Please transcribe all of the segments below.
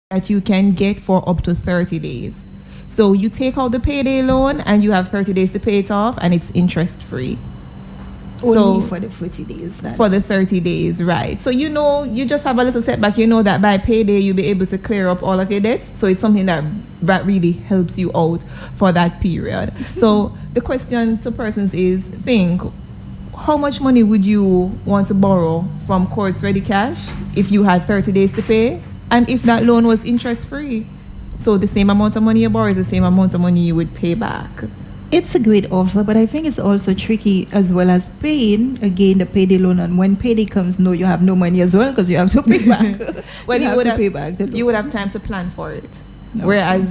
that you can get for up to 30 days. So you take out the payday loan and you have 30 days to pay it off, and it's interest free. Only for the 40 days. For the 30 days, right. So you just have a little setback. That by payday you'll be able to clear up all of your debts. So it's something that really helps you out for that period. So the question to persons is, think, how much money would you want to borrow from Courts Ready Cash if you had 30 days to pay? And if that loan was interest free? So the same amount of money you borrow is the same amount of money you would pay back. It's a great offer, but I think it's also tricky as well as paying, again, the payday loan. And when payday comes, no, you have no money as well because you have to pay back. Well, you would have time to plan for it. Okay. Whereas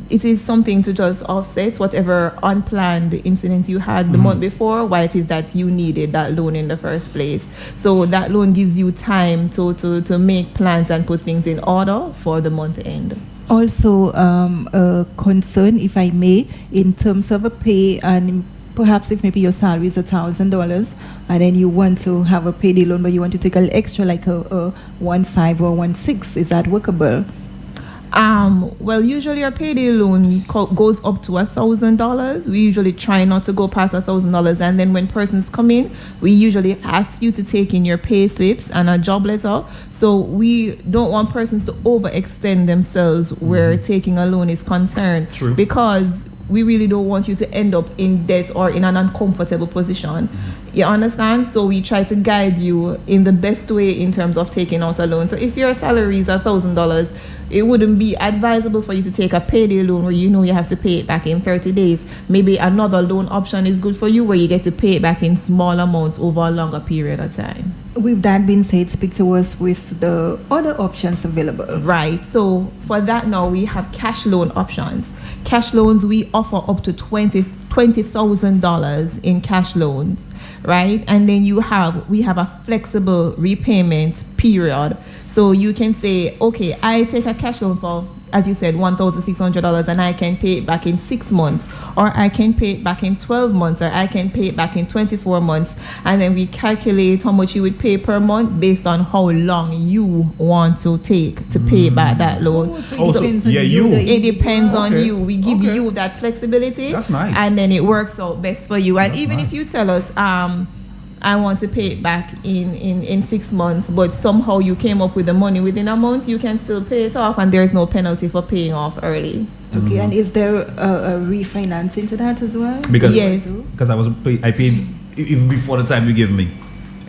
it is something to just offset whatever unplanned incident you had the month before, why it is that you needed that loan in the first place. So that loan gives you time to make plans and put things in order for the month end. Also, a concern, if I may, in terms of a pay, and perhaps if maybe your salary is $1,000 and then you want to have a payday loan, but you want to take a little extra, like a 1.5 or 1.6, is that workable? Well, usually our payday loan goes up to $1,000. We usually try not to go past $1,000, and then when persons come in, we usually ask you to take in your pay slips and a job letter. So we don't want persons to overextend themselves where taking a loan is concerned. True. Because we really don't want you to end up in debt or in an uncomfortable position. You understand? So we try to guide you in the best way in terms of taking out a loan. So if your salary is $1,000, it wouldn't be advisable for you to take a payday loan where you have to pay it back in 30 days. Maybe another loan option is good for you where you get to pay it back in small amounts over a longer period of time. With that being said, speak to us with the other options available. Right. So for that now, we have cash loan options. Cash loans, we offer up to $20,000 in cash loans, right? And then we have a flexible repayment period. So you can say, okay, I take a cash loan for, as you said, $1,600, and I can pay it back in 6 months, or I can pay it back in 12 months, or I can pay it back in 24 months. And then we calculate how much you would pay per month based on how long you want to take to pay back that loan. It depends on you. We give you that flexibility. That's nice. And then it works out best for you. And even if you tell us, I want to pay it back in 6 months, but somehow you came up with the money within a month, you can still pay it off, and there's no penalty for paying off early. Okay, and is there a refinancing to that as well? Yes. Because I paid even before the time you give me.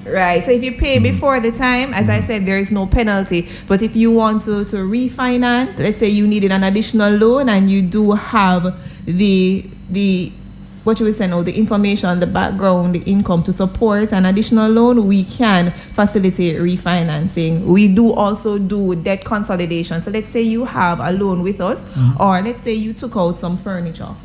Right. So if you pay before the time, as I said, there is no penalty. But if you want to refinance, let's say you needed an additional loan and you do have the what you would say now, the information, the background, the income to support an additional loan, we can facilitate refinancing. We do also do debt consolidation. So let's say you have a loan with us, or let's say you took out some furniture,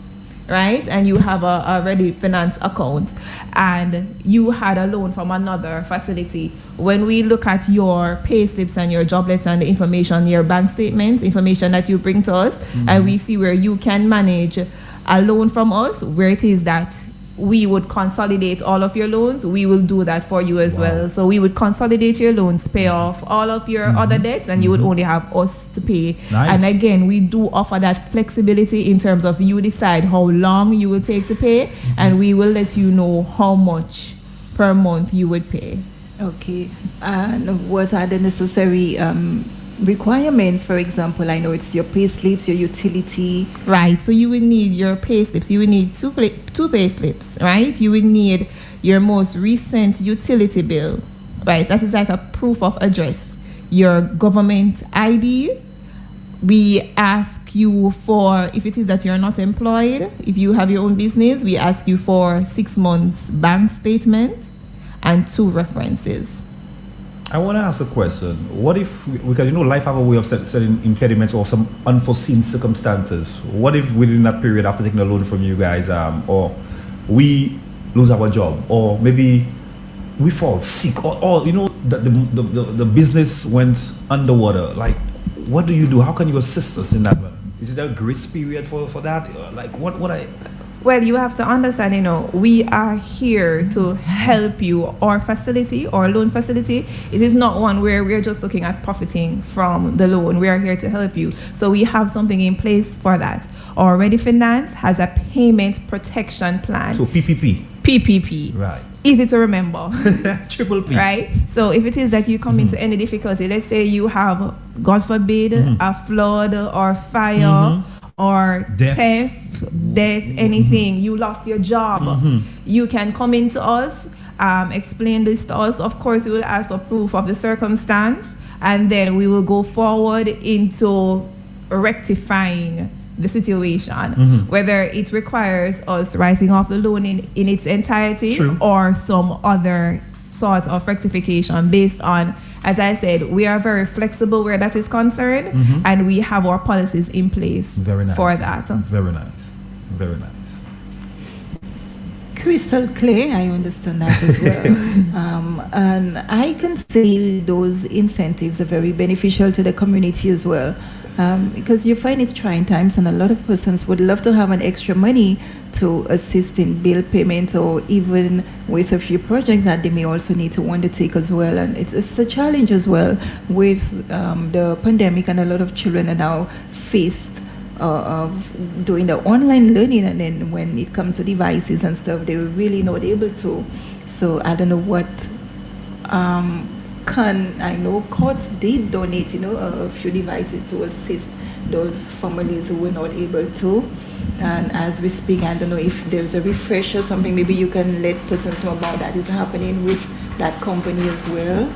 right? And you have a ready finance account, and you had a loan from another facility. When we look at your pay slips and your job list and the information, your bank statements, information that you bring to us, and we see where you can manage a loan from us, where it is that we would consolidate all of your loans, we will do that for you as well. So we would consolidate your loans, pay off all of your other debts, and you would only have us to pay. Nice. And again, we do offer that flexibility in terms of you decide how long you will take to pay, and we will let you know how much per month you would pay. Okay. And what are the necessary requirements? For example, I know it's your pay slips, your utility. Right. So you would need your pay slips. You would need two pay slips, right? You would need your most recent utility bill, right? That is like a proof of address. Your government ID. We ask you for, if it is that you're not employed, if you have your own business, we ask you for 6 months bank statement and 2 references. I want to ask a question. What if, because life have a way of setting impediments or some unforeseen circumstances. What if within that period after taking a loan from you guys, or we lose our job, or maybe we fall sick, or the business went underwater? Like, what do you do? How can you assist us in that? Is it a grace period for that? Like, Well, you have to understand, we are here to help you. Our facility, our loan facility, it is not one where we're just looking at profiting from the loan. We are here to help you. So we have something in place for that. Our Ready Finance has a payment protection plan. So PPP. PPP. Right. Easy to remember. Triple P. Right? So if it is that you come into any difficulty, let's say you have, God forbid, a flood or fire or theft, death, anything, you lost your job, you can come into us, explain this to us. Of course, we will ask for proof of the circumstance, and then we will go forward into rectifying the situation, whether it requires us writing off the loan in its entirety or some other sort of rectification based on, as I said, we are very flexible where that is concerned, and we have our policies in place for that. Very nice. Very nice. Crystal clear, I understand that as well. And I can say those incentives are very beneficial to the community as well. Because you find it's trying times, and a lot of persons would love to have an extra money to assist in bill payments or even with a few projects that they may also need to undertake as well. And it's a challenge as well with the pandemic, and a lot of children are now faced of doing the online learning, and then when it comes to devices and stuff, they're really not able to. So I don't know what I know courts did donate, a few devices to assist those families who were not able to. And as we speak, I don't know if there's a refresh or something. Maybe you can let persons know about that is happening with that company as well.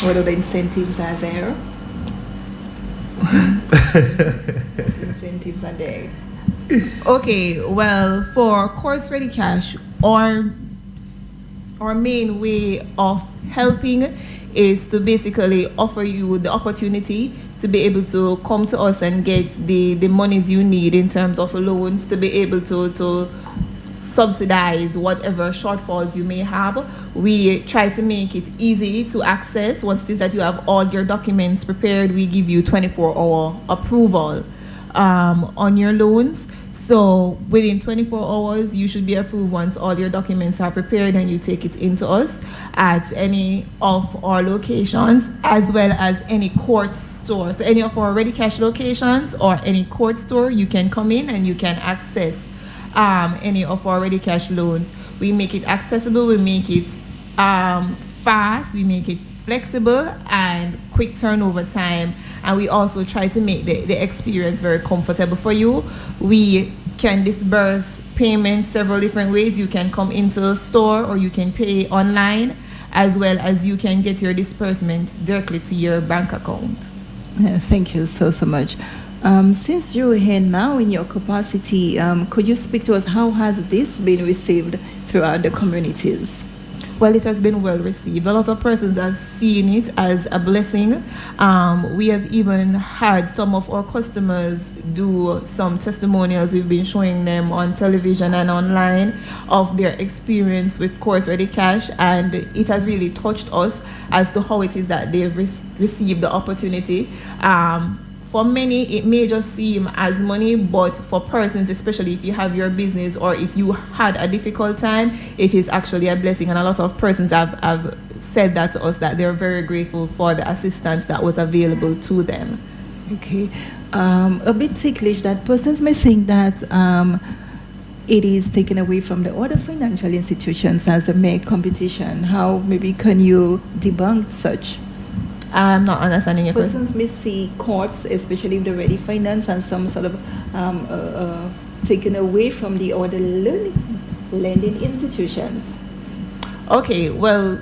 What other incentives are there? Incentives are there. Okay, well, for Course Ready Cash, our main way of helping is to basically offer you the opportunity to be able to come to us and get the monies you need in terms of loans, to be able to subsidize whatever shortfalls you may have. We try to make it easy to access. Once it is that you have all your documents prepared, we give you 24-hour approval on your loans. So within 24 hours, you should be approved once all your documents are prepared, and you take it into us at any of our locations, as well as any court store. So any of our Ready Cash locations or any court store, you can come in and you can access any of our Ready Cash loans. We make it accessible, we make it fast, we make it flexible and quick turnover time. And we also try to make the experience very comfortable for you. We can disburse payments several different ways. You can come into a store, or you can pay online, as well as you can get your disbursement directly to your bank account. Thank you so much. Since you're here now in your capacity, could you speak to us, how has this been received throughout the communities? Well, it has been well received. A lot of persons have seen it as a blessing. We have even had some of our customers do some testimonials we've been showing them on television and online of their experience with Course Ready Cash, and it has really touched us as to how it is that they've received the opportunity. For many, it may just seem as money, but for persons, especially if you have your business or if you had a difficult time, it is actually a blessing. And a lot of persons have said that to us, that they're very grateful for the assistance that was available to them. Okay. A bit ticklish that persons may think that it is taken away from the other financial institutions as a mere competition. How maybe can you debunk such? I'm not understanding your question. Persons may see courts, especially with the Ready Finance, and some sort of taken away from the other lending institutions. Okay, well,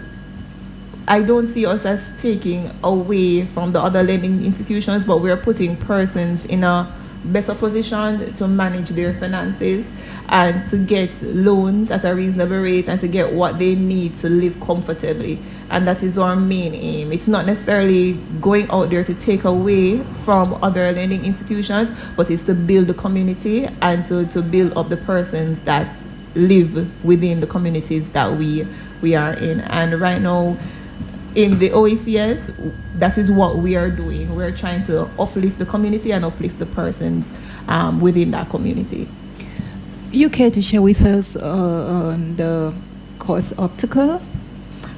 I don't see us as taking away from the other lending institutions, but we're putting persons in a better position to manage their finances and to get loans at a reasonable rate and to get what they need to live comfortably. And that is our main aim. It's not necessarily going out there to take away from other lending institutions, but it's to build the community and to build up the persons that live within the communities that we are in. And right now, in the OECS, that is what we are doing. We're trying to uplift the community and uplift the persons within that community. You care to share with us on the Quartz Optical?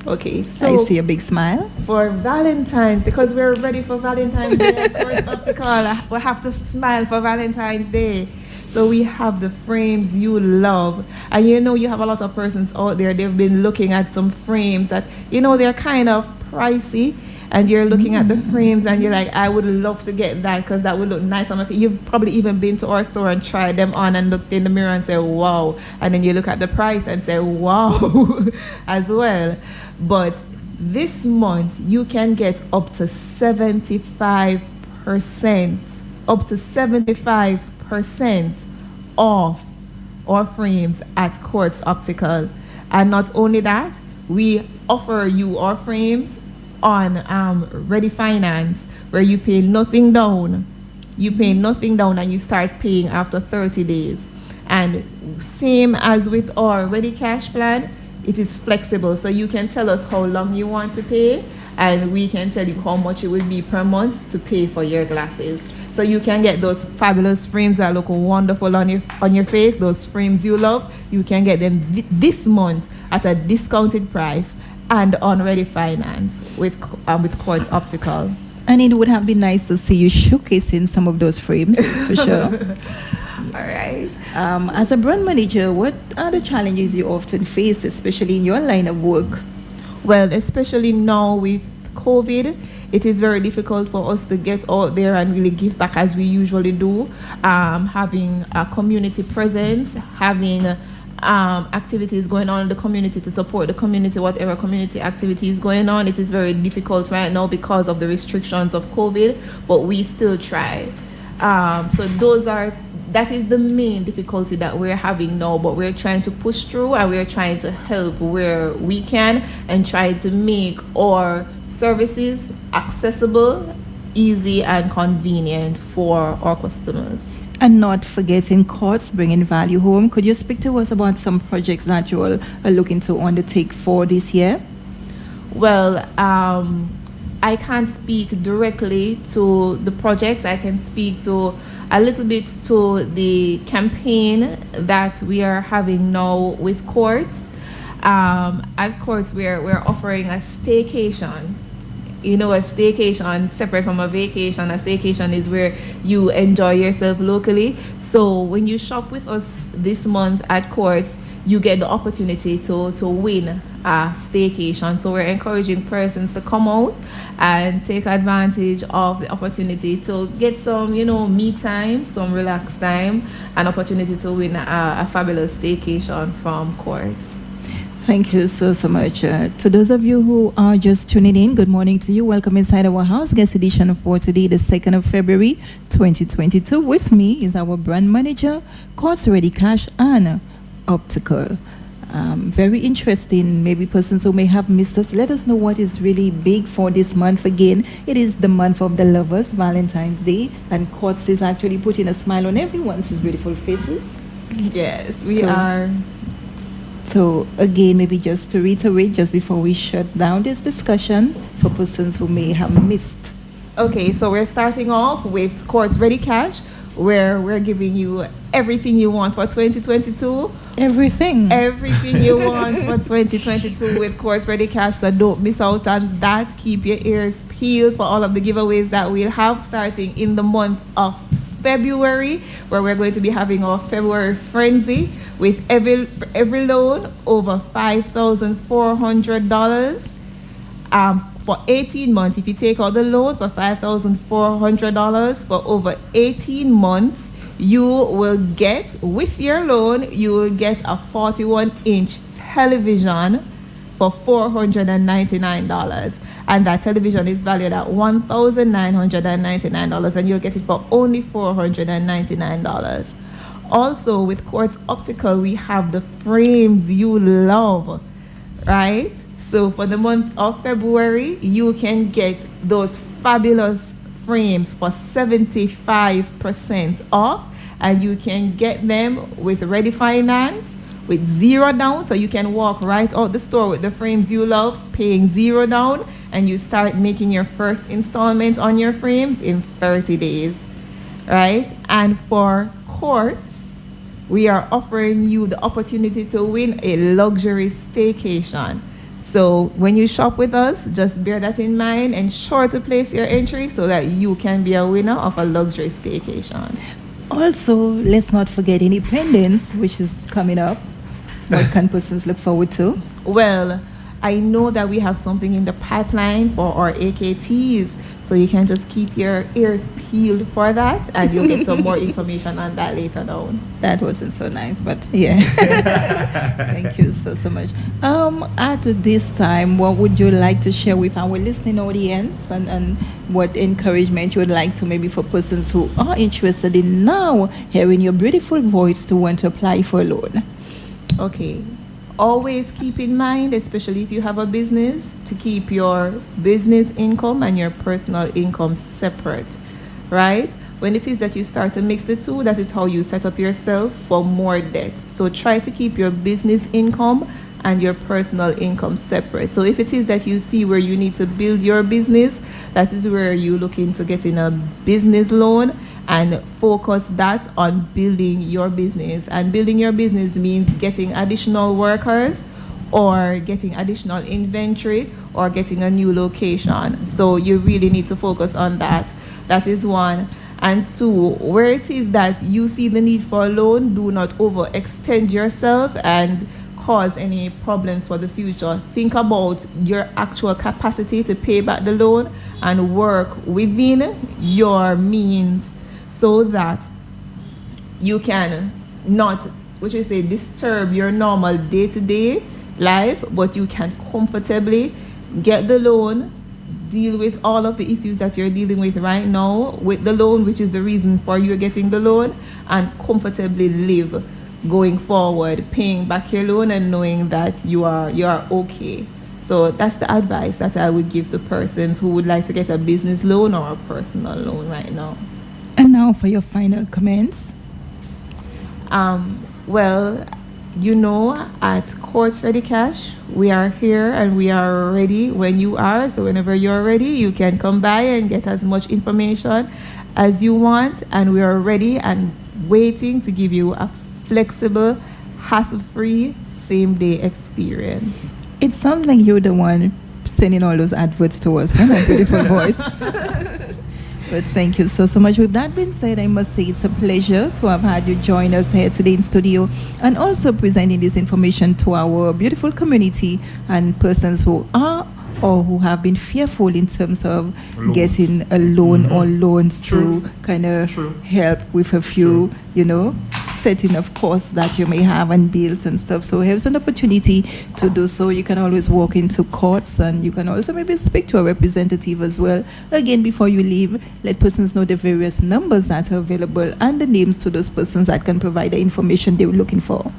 Okay, I so see a big smile. for Valentine's, because we're ready for Valentine's Day, of course, Optical, we have to smile for Valentine's Day. So we have the frames you love. And you know, you have a lot of persons out there, they've been looking at some frames that, you know, they're kind of pricey. And you're looking at the frames and you're like, I would love to get that because that would look nice on my face. You've probably even been to our store and tried them on and looked in the mirror and say, wow. And then you look at the price and say, wow, as well. But this month, you can get up to 75% off our frames at Quartz Optical. And not only that, we offer you our frames on ready finance, where you pay nothing down. You pay nothing down and you start paying after 30 days. And same as with our ready cash plan, it is flexible. So you can tell us how long you want to pay and we can tell you how much it will be per month to pay for your glasses. So you can get those fabulous frames that look wonderful on your face, those frames you love. You can get them this month at a discounted price and on ready finance with Quartz Optical. And it would have been nice to see you showcasing some of those frames, for sure. All right. As a brand manager, what are the challenges you often face, especially in your line of work? Well, especially now with COVID, it is very difficult for us to get out there and really give back as we usually do. Having a community presence, having activities going on in the community to support the community, whatever community activity is going on. It is very difficult right now because of the restrictions of COVID, but we still try. So that is the main difficulty that we're having now, but we're trying to push through and we're trying to help where we can and try to make our services accessible, easy and convenient for our customers. And not forgetting Quartz, bringing value home. Could you speak to us about some projects that you all are looking to undertake for this year? Well, I can't speak directly to the projects. I can speak to a little bit to the campaign that we are having now with Quartz. Of course, we're offering a staycation. You know, a staycation, separate from a vacation. A staycation is where you enjoy yourself locally. So when you shop with us this month at Quartz, you get the opportunity to win a staycation. So we're encouraging persons to come out and take advantage of the opportunity to get some, you know, me time, some relaxed time, an opportunity to win a fabulous staycation from Quartz. Thank you so much. To those of you who are just tuning in, good morning to you. Welcome inside our house guest edition for today, the 2nd of February, 2022. With me is our brand manager, Quartz Ready Cash and Optical. Very interesting. Maybe persons who may have missed us, let us know what is really big for this month. Again, it is the month of the lovers, Valentine's Day, and Quartz is actually putting a smile on everyone's beautiful faces. Yes, we are. So again, maybe just to reiterate, just before we shut down this discussion, for persons who may have missed. Okay, so we're starting off with Quartz Ready Cash, where we're giving you everything you want for 2022. Everything you want for 2022 with Quartz Ready Cash. So don't miss out on that. Keep your ears peeled for all of the giveaways that we'll have starting in the month of February, where we're going to be having our February frenzy with every loan over $5,400 for 18 months. If you take out the loan for $5,400 for over 18 months, you will get, with your loan, you will get a 41-inch television for $499. And that television is valued at $1,999, and you'll get it for only $499. Also, with Quartz Optical, we have the frames you love, right? So for the month of February, you can get those fabulous frames for 75% off, and you can get them with ready finance with zero down. So you can walk right out the store with the frames you love, paying zero down, and you start making your first installment on your frames in 30 days, right? And for Quartz, we are offering you the opportunity to win a luxury staycation. So when you shop with us, just bear that in mind and sure to place your entry so that you can be a winner of a luxury staycation. Also, let's not forget Independence, which is coming up. What can persons look forward to? Well, I know that we have something in the pipeline for our AKTs, so you can just keep your ears peeled for that, and you'll get some more information on that later on. That wasn't so nice, but yeah. Thank you so much. At this time, what would you like to share with our listening audience, and what encouragement you would like to maybe for persons who are interested in now hearing your beautiful voice to want to apply for a loan? Okay. Always keep in mind, especially if you have a business, to keep your business income and your personal income separate, right? When it is that you start to mix the two, that is how you set up yourself for more debt. So try to keep your business income and your personal income separate. So if it is that you see where you need to build your business, that is where you look into getting a business loan and focus that on building your business. And building your business means getting additional workers or getting additional inventory or getting a new location. So you really need to focus on that. That is one. And two, where it is that you see the need for a loan, do not overextend yourself and cause any problems for the future. Think about your actual capacity to pay back the loan and work within your means so that you can not, what you say, disturb your normal day-to-day life, but you can comfortably get the loan, deal with all of the issues that you're dealing with right now with the loan, which is the reason for you getting the loan, and comfortably live going forward, paying back your loan and knowing that you are okay. So that's the advice that I would give to persons who would like to get a business loan or a personal loan right now. And now for your final comments. Well, you know, at Courts Ready Cash, we are here and we are ready when you are. So whenever you're ready, you can come by and get as much information as you want. And we are ready and waiting to give you a flexible, hassle-free, same-day experience. It sounds like you're the one sending all those adverts to us, huh? That beautiful voice. But thank you so much. With that being said, I must say it's a pleasure to have had you join us here today in studio and also presenting this information to our beautiful community and persons who are or who have been fearful in terms of getting a loan or loans to kind of help with a few, setting of costs that you may have and bills and stuff. So here's an opportunity to do so. You can always walk into courts and you can also maybe speak to a representative as well. Again, before you leave, let persons know the various numbers that are available and the names to those persons that can provide the information they were looking for.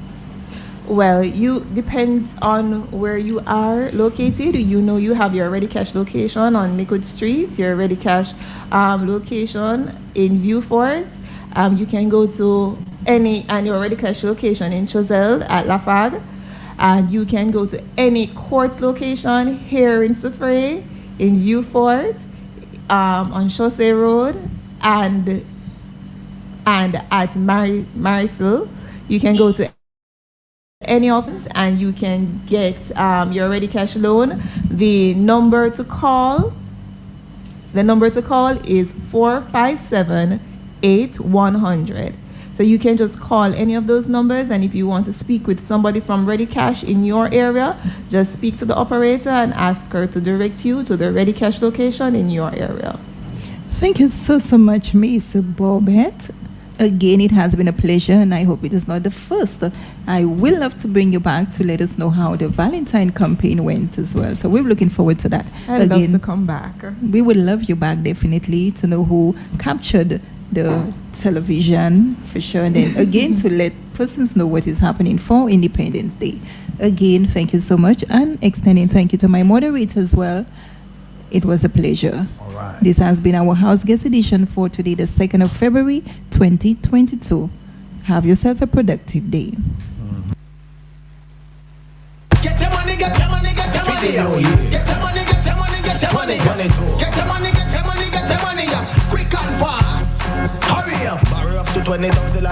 Well, you depends on where you are located. You have your Ready Cash location on Mickwood Street, your Ready Cash location in Viewfort. You can go to your Ready Cash location in Chazelle at Lafag, and you can go to any court location here in Suffray, in Viewfort, on Chaussee Road, and at Marisol. You can go to any office and you can get your Ready Cash loan. The number to call is 457-8100. So you can just call any of those numbers, and if you want to speak with somebody from Ready Cash in your area, just speak to the operator and ask her to direct you to the Ready Cash location in your area. Thank you so much, Miss Bobette. Again, it has been a pleasure, and I hope it is not the first. I will love to bring you back to let us know how the Valentine campaign went as well. So we're looking forward to that. I'd love to come back. We would love you back, definitely, to know who captured the television, for sure. And then again, to let persons know what is happening for Independence Day. Again, thank you so much, and extending thank you to my moderator as well. It was a pleasure. All right. This has been our house guest edition for today, the 2nd of February, 2022. Have yourself a productive day. Get your money, get your money, get your money. Get your money, get your money, get your money. Get your money, get your money, get your money. Quick and fast. Hurry up. Borrow up to $20,000.